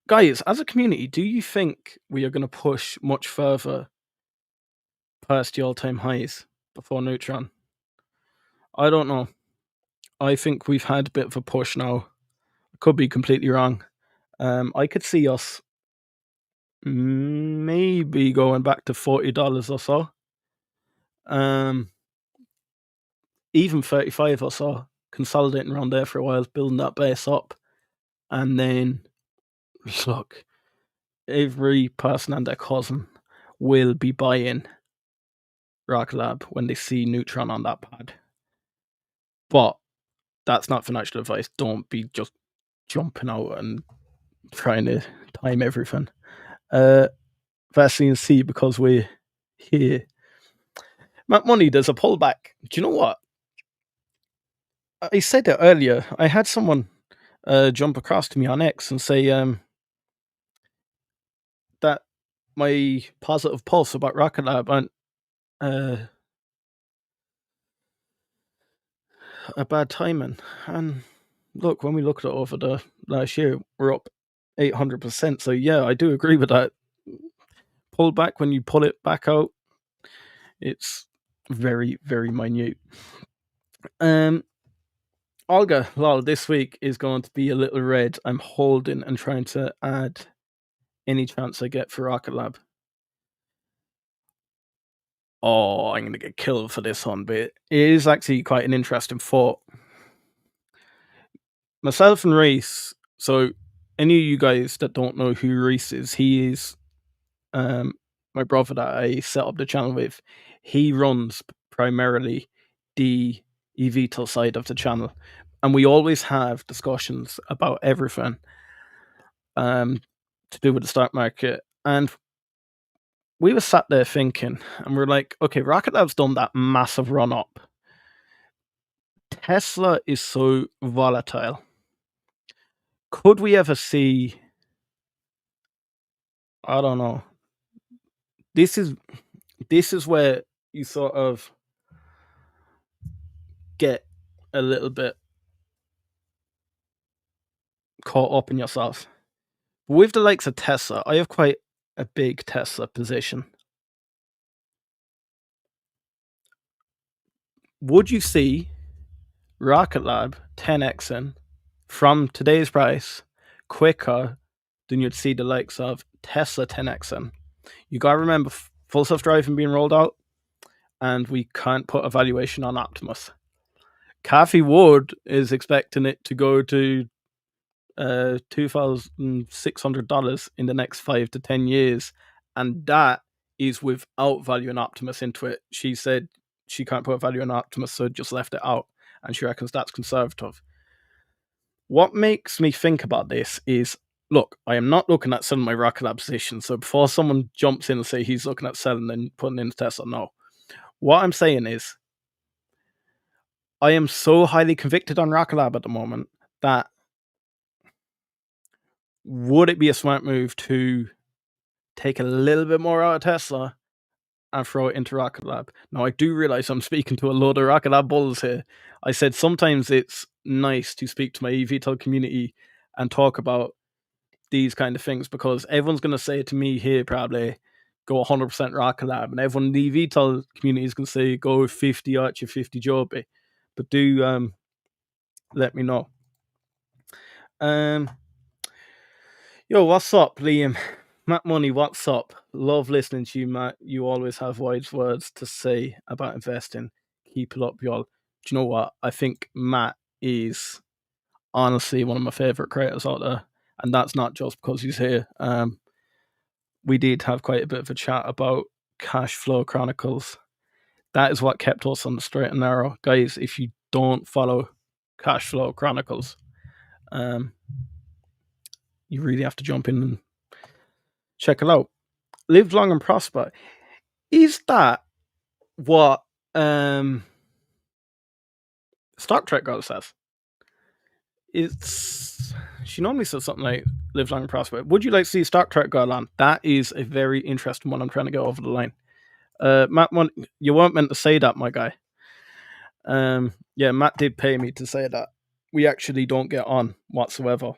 Guys, as a community, do you think we are going to push much further past the all-time highs before Neutron? I don't know. I think we've had a bit of a push now. I could be completely wrong. I could see us maybe going back to $40 or so. Even 35 or so, consolidating around there for a while, building that base up. And then, look, every person and their cousin will be buying Rocket Lab when they see Neutron on that pad. But that's not financial advice. Don't be just jumping out and trying to time everything. Vaseline C, because we're here. Matt Money, there's a pullback. Do you know what? I said it earlier. I had someone jump across to me on X and say that my positive pulse about Rocket Lab and a bad timing. And look, when we looked at it over the last year, we're up 800%. So yeah, I do agree with that. Pull back when you pull it back out, it's very, very minute. Olga, lol, this week is going to be a little red. I'm holding and trying to add any chance I get for Rocket Lab. Oh, I'm going to get killed for this one, but it is actually quite an interesting thought. Myself and Reese, so any of you guys that don't know who Reese is, he is my brother that I set up the channel with. He runs primarily the eVTOL side of the channel, and we always have discussions about everything to do with the stock market. And we were sat there thinking, and we're like, okay, Rocket Lab's done that massive run up. Tesla is so volatile. Could we ever see, I don't know, this is where you sort of get a little bit caught up in yourself. With the likes of Tesla, I have quite a big Tesla position. Would you see Rocket Lab 10xing from today's price quicker than you'd see the likes of Tesla 10xing? You gotta remember, full self-driving being rolled out, and we can't put a valuation on Optimus. Cathie Wood is expecting it to go to $2,600 in the next 5 to 10 years, and that is without valuing Optimus into it. She said she can't put a value on Optimus, so just left it out, and she reckons that's conservative. What makes me think about this is, look, I am not looking at selling my Rocket Lab position, so before someone jumps in and say he's looking at selling and putting in Tesla, no. What I'm saying is, I am so highly convicted on Rocket Lab at the moment that would it be a smart move to take a little bit more out of Tesla and throw it into Rocket Lab? Now, I do realize I'm speaking to a load of Rocket Lab bulls here. I said sometimes it's nice to speak to my eVTOL community and talk about these kind of things, because everyone's going to say to me here probably, go 100% Rocket Lab, and everyone in the eVTOL community is going to say, go 50 Archer, 50 Joby. But do let me know. Yo, what's up, Liam? Matt Money, what's up? Love listening to you, Matt. You always have wise words to say about investing. Keep it up, y'all. Do you know what? I think Matt is honestly one of my favorite creators out there, and that's not just because he's here. We did have quite a bit of a chat about Cash Flow Chronicles. That is what kept us on the straight and narrow. Guys, if you don't follow Cash Flow Chronicles, you really have to jump in and check it out. Live long and prosper. Is that what Stock Trek Girl says? She normally says something like live long and prosper. Would you like to see Stock Trek Girl on? That is a very interesting one. I'm trying to get over the line. Matt, you weren't meant to say that, my guy. Yeah, Matt did pay me to say that. We actually don't get on whatsoever.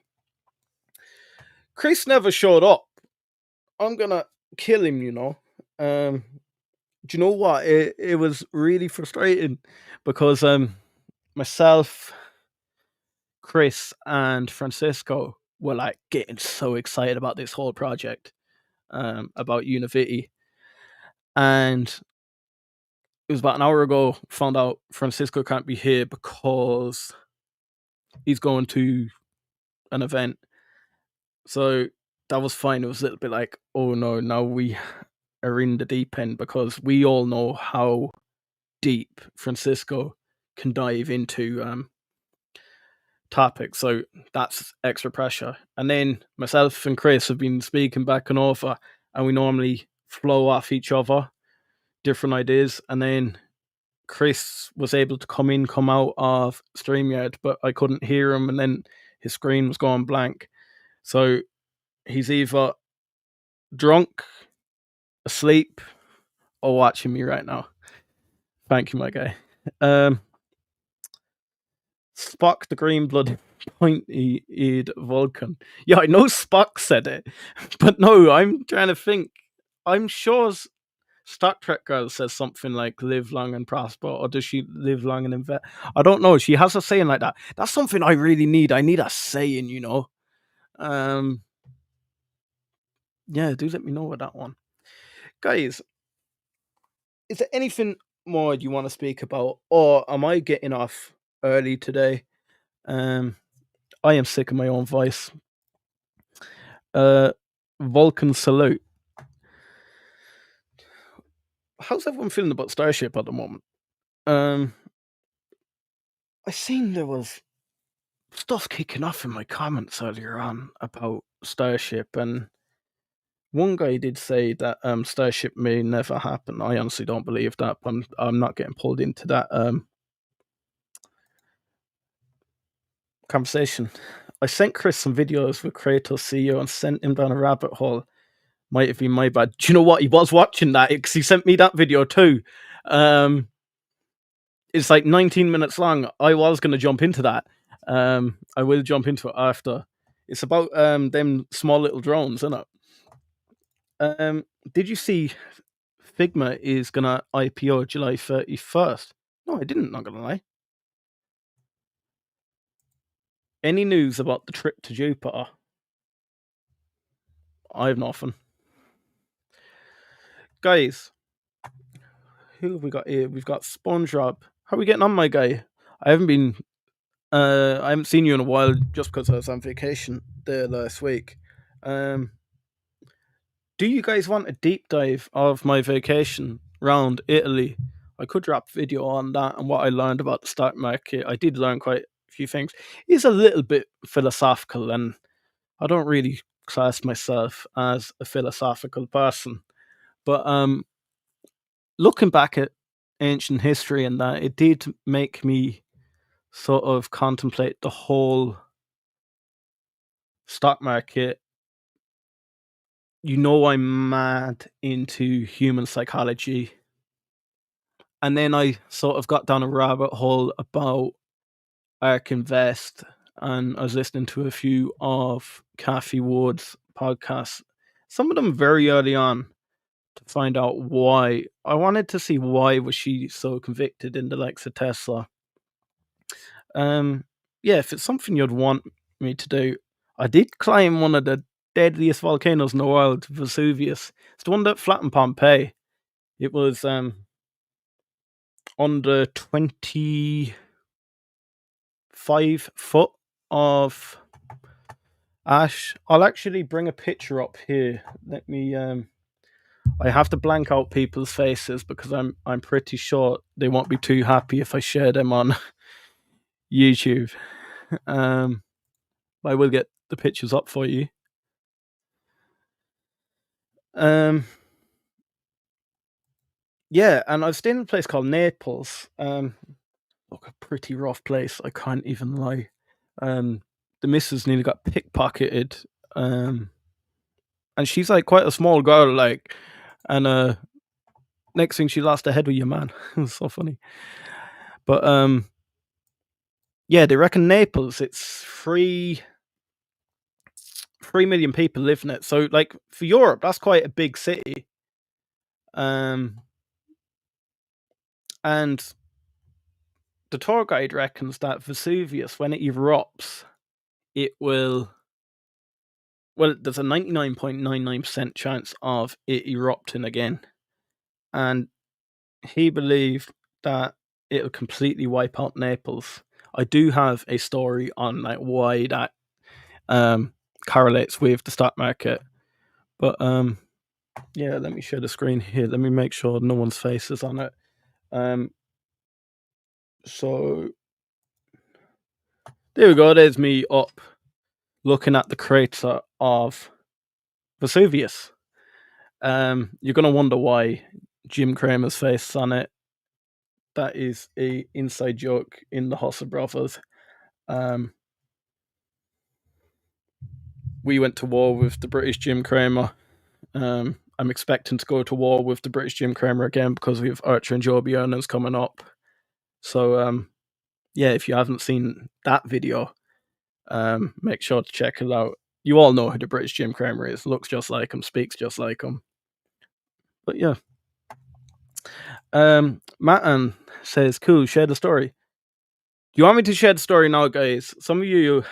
Chris never showed up. I'm gonna kill him, you know. Do you know what? It was really frustrating because myself, Chris, and Francisco were like getting so excited about this whole project, about Univity, and it was about an hour ago. Found out Francisco can't be here because he's going to an event. So that was fine. It was a little bit like, oh no, now we are in the deep end, because we all know how deep Francisco can dive into topics. So that's extra pressure. And then myself and Chris have been speaking back and over, and we normally flow off each other, different ideas. And then Chris was able to come out of StreamYard, but I couldn't hear him, and then his screen was going blank. So he's either drunk, asleep, or watching me right now. Thank you, my guy. Spock the green blood pointy-eared Vulcan. Yeah, I know Spock said it, but no, I'm trying to think. I'm sure Stock Trek Girl says something like live long and prosper, or does she live long and invest? I don't know. She has a saying like that. That's something I really need. I need a saying, you know. Yeah, do let me know with that one. Guys, is there anything more you want to speak about, or am I getting off early today? I am sick of my own voice. Vulcan salute. How's everyone feeling about Starship at the moment? I seen there was stuff kicking off in my comments earlier on about Starship, and one guy did say that Starship may never happen. I honestly don't believe that, but I'm not getting pulled into that conversation. I sent Chris some videos with Kratos CEO and sent him down a rabbit hole. Might have been my bad. Do you know what? He was watching that because he sent me that video too. It's like 19 minutes long. I was going to jump into that. I will jump into it after. It's about them small little drones, isn't it? Did you see Figma is going to IPO July 31st? No, I didn't, not going to lie. Any news about the trip to Jupiter? I have nothing. Guys, who have we got here? We've got SpongeBob. How are we getting on, my guy? I haven't seen you in a while just because I was on vacation there last week. Do you guys want a deep dive of my vacation around Italy? I could drop a video on that and what I learned about the stock market. I did learn quite a few things. It's a little bit philosophical, and I don't really class myself as a philosophical person. But looking back at ancient history and that, it did make me sort of contemplate the whole stock market. You know, I'm mad into human psychology. And then I sort of got down a rabbit hole about ARK Invest, and I was listening to a few of Kathy Wood's podcasts, some of them very early on, to find out why. I wanted to see why was she so convicted in the likes of Tesla. Yeah, if it's something you'd want me to do, I did climb one of the deadliest volcanoes in the world, Vesuvius. It's the one that flattened Pompeii. It was under 25 foot of ash. I'll actually bring a picture up here. Let me I have to blank out people's faces because I'm pretty sure they won't be too happy if I share them on YouTube. I will get the pictures up for you. Yeah, and I've stayed in a place called Naples. Look, a pretty rough place, I can't even lie. The missus nearly got pickpocketed. And she's like quite a small girl, like, and next thing she lost her head with your man. It was so funny. But yeah, they reckon Naples, it's 3 million people live in it. So like for Europe, that's quite a big city. And the tour guide reckons that Vesuvius, when it erupts, it will. Well, there's a 99.99% chance of it erupting again. And he believed that it'll completely wipe out Naples. I do have a story on like why that correlates with the stock market. But yeah, let me share the screen here. Let me make sure no one's face is on it. So there we go. There's me up looking at the crater of Vesuvius. You're gonna wonder why Jim Cramer's face is on it. That is a inside joke in the Hustle Brothers. We went to war with the British Jim Cramer. I'm expecting to go to war with the British Jim Cramer again because we have Archer and Joe Bjornens coming up. So yeah, if you haven't seen that video, make sure to check it out. You all know who the British Jim Cramer is. Looks just like him, speaks just like him. But yeah. Matton says, cool, share the story. Do you want me to share the story now, guys? Some of you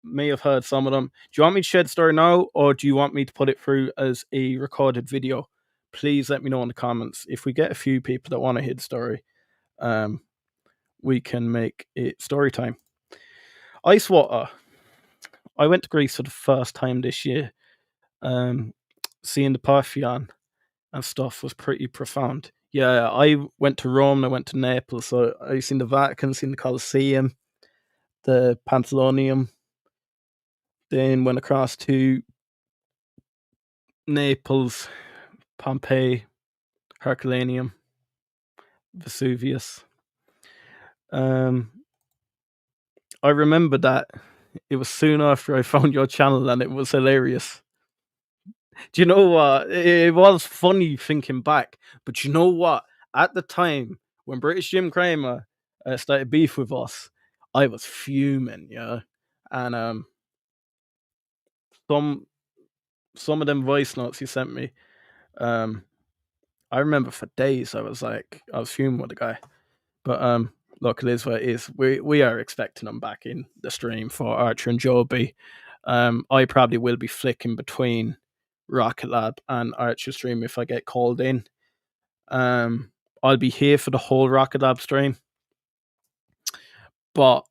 may have heard some of them. Do you want me to share the story now, or do you want me to put it through as a recorded video? Please let me know in the comments. If we get a few people that want to hear the story, we can make it story time. Ice water. I went to Greece for the first time this year. Seeing the Parthenon and stuff was pretty profound. Yeah, I went to Rome, I went to Naples, so I seen the Vatican, seen the Colosseum, the Pantheon, then went across to Naples, Pompeii, Herculaneum, Vesuvius. I remember that it was soon after I found your channel, and it was hilarious. Do you know what? It was funny thinking back, but you know what? At the time when British Jim Cramer started beef with us, I was fuming, yeah. And some of them voice notes he sent me, I remember for days I was fuming with the guy. But look, it is what it is. We are expecting him back in the stream for Archer and Joby. I probably will be flicking between Rocket Lab and Archer stream if I get called in. I'll be here for the whole Rocket Lab stream, but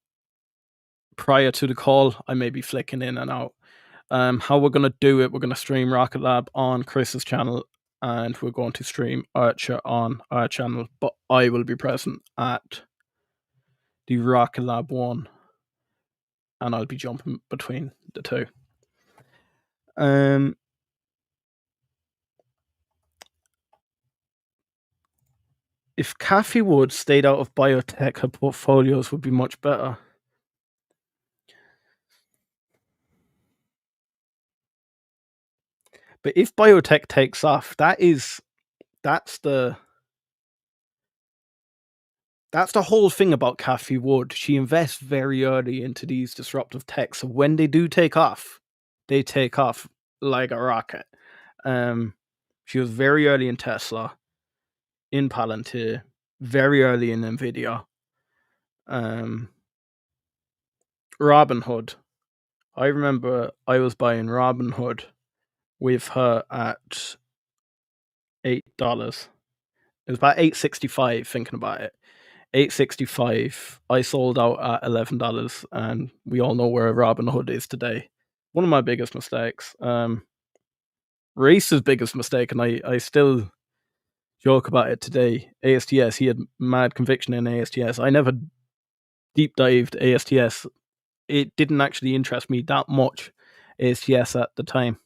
prior to the call, I may be flicking in and out. How we're going to do it, we're going to stream Rocket Lab on Chris's channel, and we're going to stream Archer on our channel, but I will be present at the Rocket Lab one, and I'll be jumping between the two. If Cathie Wood stayed out of biotech, her portfolios would be much better. But if biotech takes off, that's the whole thing about Cathie Wood. She invests very early into these disruptive techs, so when they do take off, they take off like a rocket. She was very early in Tesla, in Palantir, very early in Nvidia. Robinhood. I remember I was buying Robinhood with her at $8. It was about $8.65. Thinking about it, $8.65. I sold out at $11, and we all know where Robinhood is today. One of my biggest mistakes. Reese's biggest mistake, and I still joke about it today. ASTS. He had mad conviction in ASTS. I never deep dived ASTS. It didn't actually interest me that much, ASTS, at the time.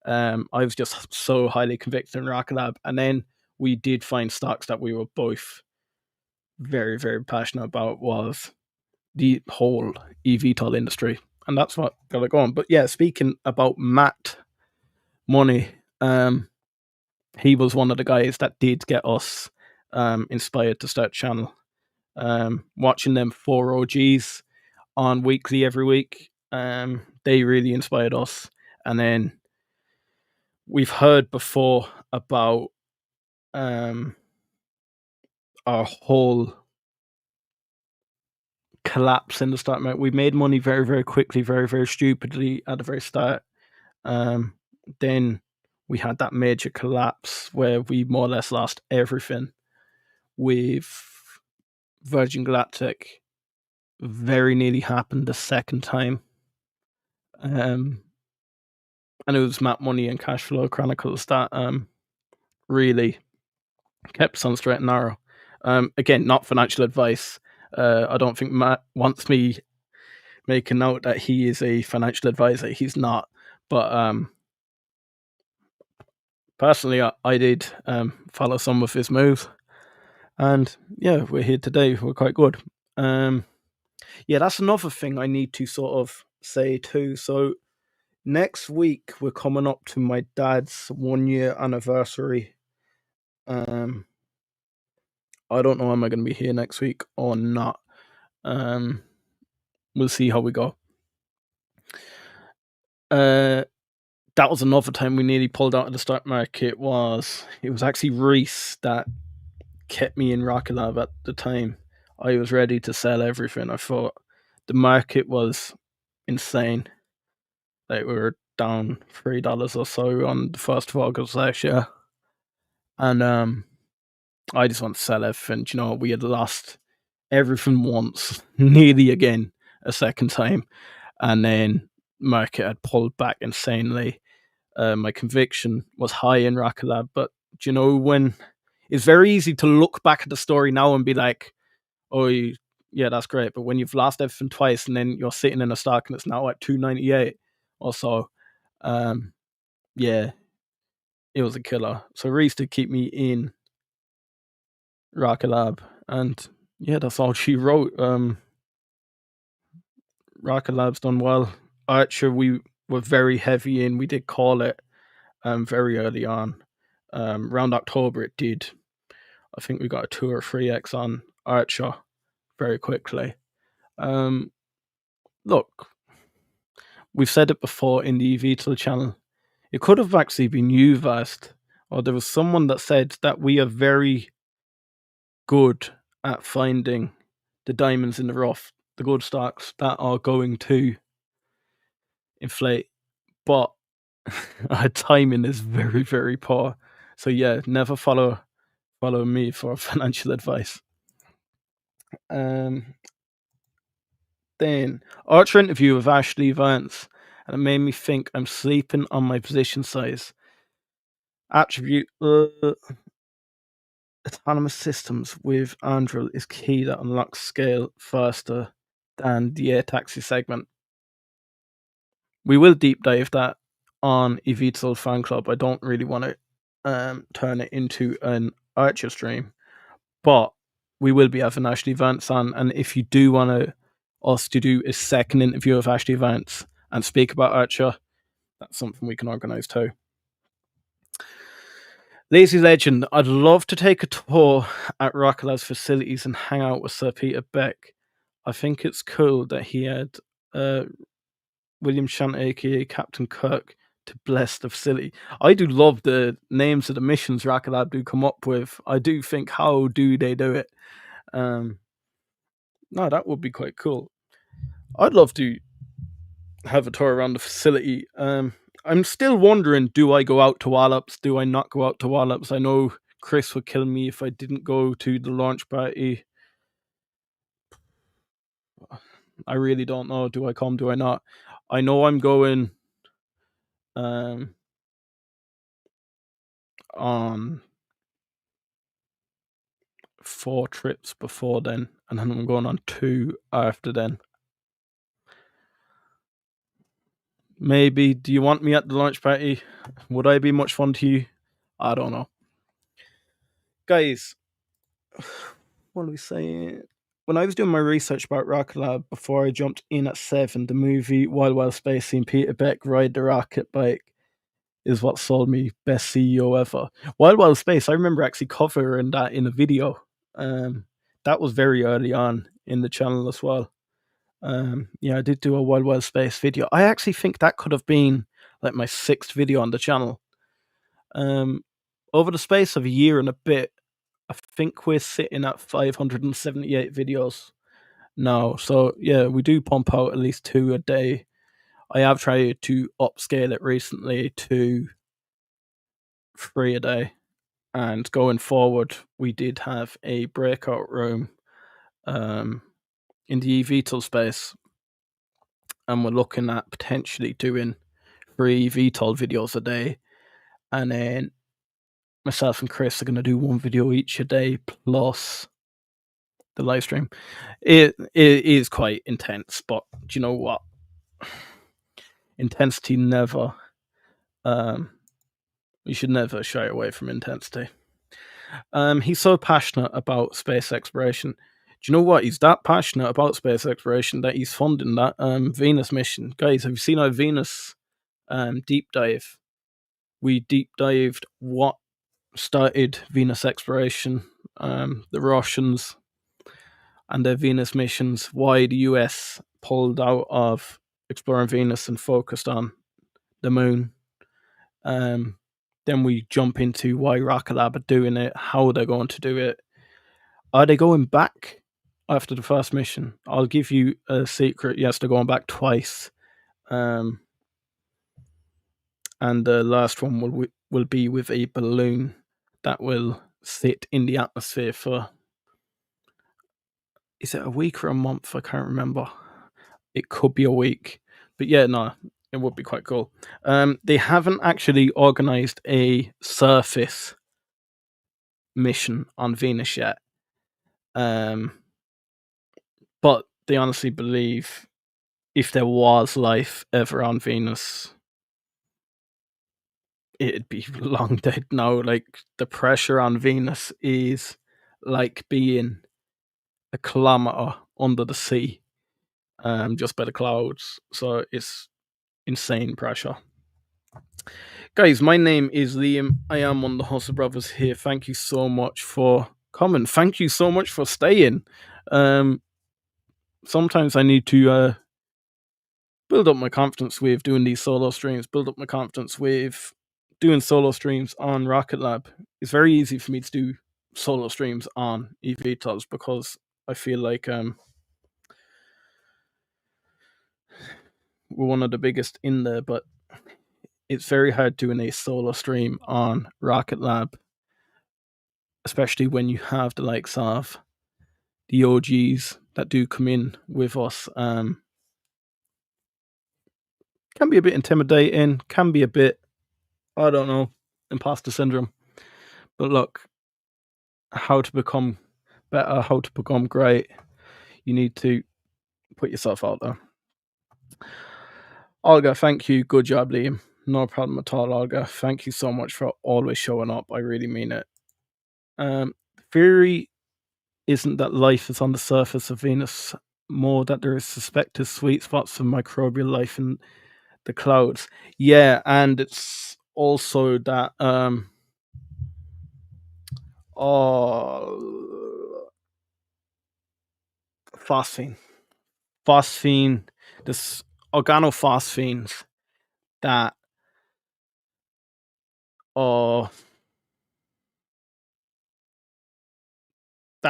I was just so highly convicted in Rocket Lab, and then we did find stocks that we were both very, very passionate about, was the whole eVTOL industry, and that's what got it going. But yeah, speaking about Matt Money, he was one of the guys that did get us inspired to start channel. Watching them 4 OGs on weekly every week, they really inspired us. And then we've heard before about our whole collapse in the stock market. We made money very, very quickly, very, very stupidly at the very start. Then we had that major collapse where we more or less lost everything. With Virgin Galactic, very nearly happened the second time. And it was Matt Money and Cash Flow Chronicles that really kept us on the straight and narrow. Again, not financial advice. I don't think Matt wants me making note that he is a financial advisor. He's not. But personally, I did follow some of his moves. And yeah, we're here today. We're quite good. Yeah, that's another thing I need to sort of say too. So next week we're coming up to my dad's 1-year anniversary. I don't know, am I going to be here next week or not? We'll see how we go. That was another time we nearly pulled out of the stock market. It was actually Reese that kept me in Rocket Lab at the time. I was ready to sell everything. I thought the market was insane. Like, we were down $3 or so on the 1st of August last year. And I just want to sell everything. You know, we had lost everything once, nearly again a second time. And then market had pulled back insanely. My conviction was high in Rocket Lab, but do you know, when it's very easy to look back at the story now and be like, oh, yeah, that's great. But when you've lost everything twice and then you're sitting in a stock and it's now at 298 or so, yeah, it was a killer. So Reese did keep me in RKLB, and yeah, that's all she wrote. RKLB's done well. Archer, we were very heavy in. We did call it very early on. Around October, it did. I think we got a 2 or 3x on Archer very quickly. Look, we've said it before in the VTOL channel. It could have actually been you, Vast, or there was someone that said that we are very good at finding the diamonds in the rough, the good stocks that are going to inflate, but our timing is very, very poor. So yeah, never follow me for financial advice. Then Archer interview with Ashley Vance, and it made me think I'm sleeping on my position size. Attribute autonomous systems with Anduril is key that unlocks scale faster than the air taxi segment. We will deep dive that on eVTOL Fan Club. I don't really want to turn it into an Archer stream, but we will be having Ashley Vance on. And if you do want us to do a second interview of Ashley Vance and speak about Archer, that's something we can organise too. Lazy Legend, I'd love to take a tour at RKLB's facilities and hang out with Sir Peter Beck. I think it's cool that he had William Shant, aka Captain Kirk, to bless the facility. I do love the names of the missions RKLB do come up with. I do think, how do they do it? No, that would be quite cool. I'd love to have a tour around the facility. I'm still wondering, do I go out to Wallops? Do I not go out to Wallops? I know Chris would kill me if I didn't go to the launch party. I really don't know. Do I come? Do I not? I know I'm going on 4 trips before then, and then I'm going on 2 after then. Maybe. Do you want me at the launch party? Would I be much fun to you? I don't know. Guys, what are we saying? When I was doing my research about RKLB before I jumped in at 7, the movie Wild Space seeing Peter Beck ride the rocket bike is what sold me best CEO ever. Wild Space, I remember actually covering that in a video. That was very early on in the channel as well. Yeah, I did do a Wild Space video. I actually think that could have been like my 6th video on the channel. Over the space of a year and a bit, I think we're sitting at 578 videos now. So yeah, we do pump out at least 2 a day. I have tried to upscale it recently to 3 a day. And going forward, we did have a breakout room in the eVTOL space. And we're looking at potentially doing 3 VTOL videos a day. And then myself and Chris are going to do 1 video each a day plus the live stream. It is quite intense, but do you know what? Intensity never. You should never shy away from intensity. He's so passionate about space exploration. Do you know what? He's that passionate about space exploration that he's funding that Venus mission. Guys, have you seen our Venus deep dive? We deep dived what started Venus exploration, the Russians and their Venus missions, why the US pulled out of exploring Venus and focused on the moon. Then we jump into why RKLB are doing it, how they're going to do it. Are they going back after the first mission? I'll give you a secret. Yes, they're going back twice. And the last one will be with a balloon that will sit in the atmosphere for, is it a week or a month? I can't remember. It could be a week. But yeah, no, it would be quite cool. They haven't actually organized a surface mission on Venus yet. But they honestly believe if there was life ever on Venus, it'd be long dead now. Like, the pressure on Venus is like being a kilometer under the sea, just by the clouds. So it's insane pressure. Guys, my name is Liam. I am one of the Hustle Brothers here. Thank you so much for coming. Thank you so much for staying. Sometimes I need to build up my confidence with doing these solo streams, build up my confidence with doing solo streams on Rocket Lab. It's very easy for me to do solo streams on eVTOLs because I feel like we're one of the biggest in there, but it's very hard doing a solo stream on Rocket Lab, especially when you have the likes of the OGs that do come in with us. Can be a bit intimidating, can be a bit, I don't know, imposter syndrome. But look, how to become better, how to become great, you need to put yourself out there. Olga, thank you. Good job, Liam. No problem at all, Olga. Thank you so much for always showing up. I really mean it. Theory isn't that life is on the surface of Venus, more that there is suspected sweet spots of microbial life in the clouds. Yeah, and it's also that phosphine, this organophosphenes that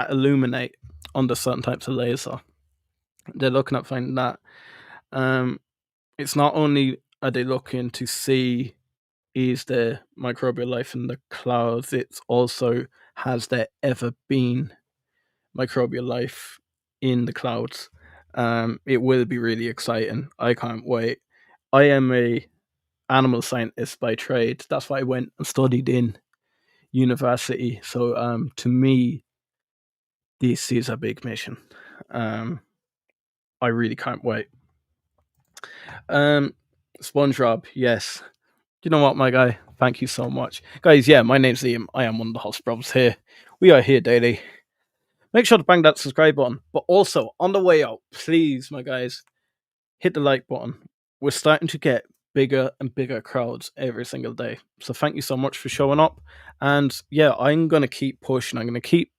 illuminate under certain types of laser. They're looking at finding that. It's not only are they looking to see is there microbial life in the clouds, it's also has there ever been microbial life in the clouds. It will be really exciting. I can't wait. I am a animal scientist by trade. That's why I went and studied in university. So to me, this is a big mission. I really can't wait. SpongeRob, yes. You know what, my guy? Thank you so much. Guys, yeah, my name's Liam. I am one of the Hustle Brothers here. We are here daily. Make sure to bang that subscribe button. But also, on the way out, please, my guys, hit the like button. We're starting to get bigger and bigger crowds every single day. So thank you so much for showing up. And yeah, I'm going to keep pushing. I'm going to keep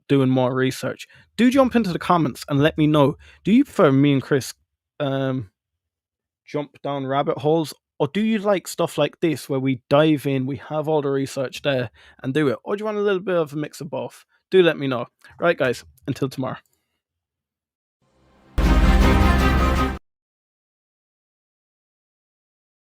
doing more research. Do jump into the comments and let me know. Do you prefer me and Chris jump down rabbit holes? Or do you like stuff like this where we dive in, we have all the research there and do it? Or do you want a little bit of a mix of both? Do let me know. Right, guys, until tomorrow.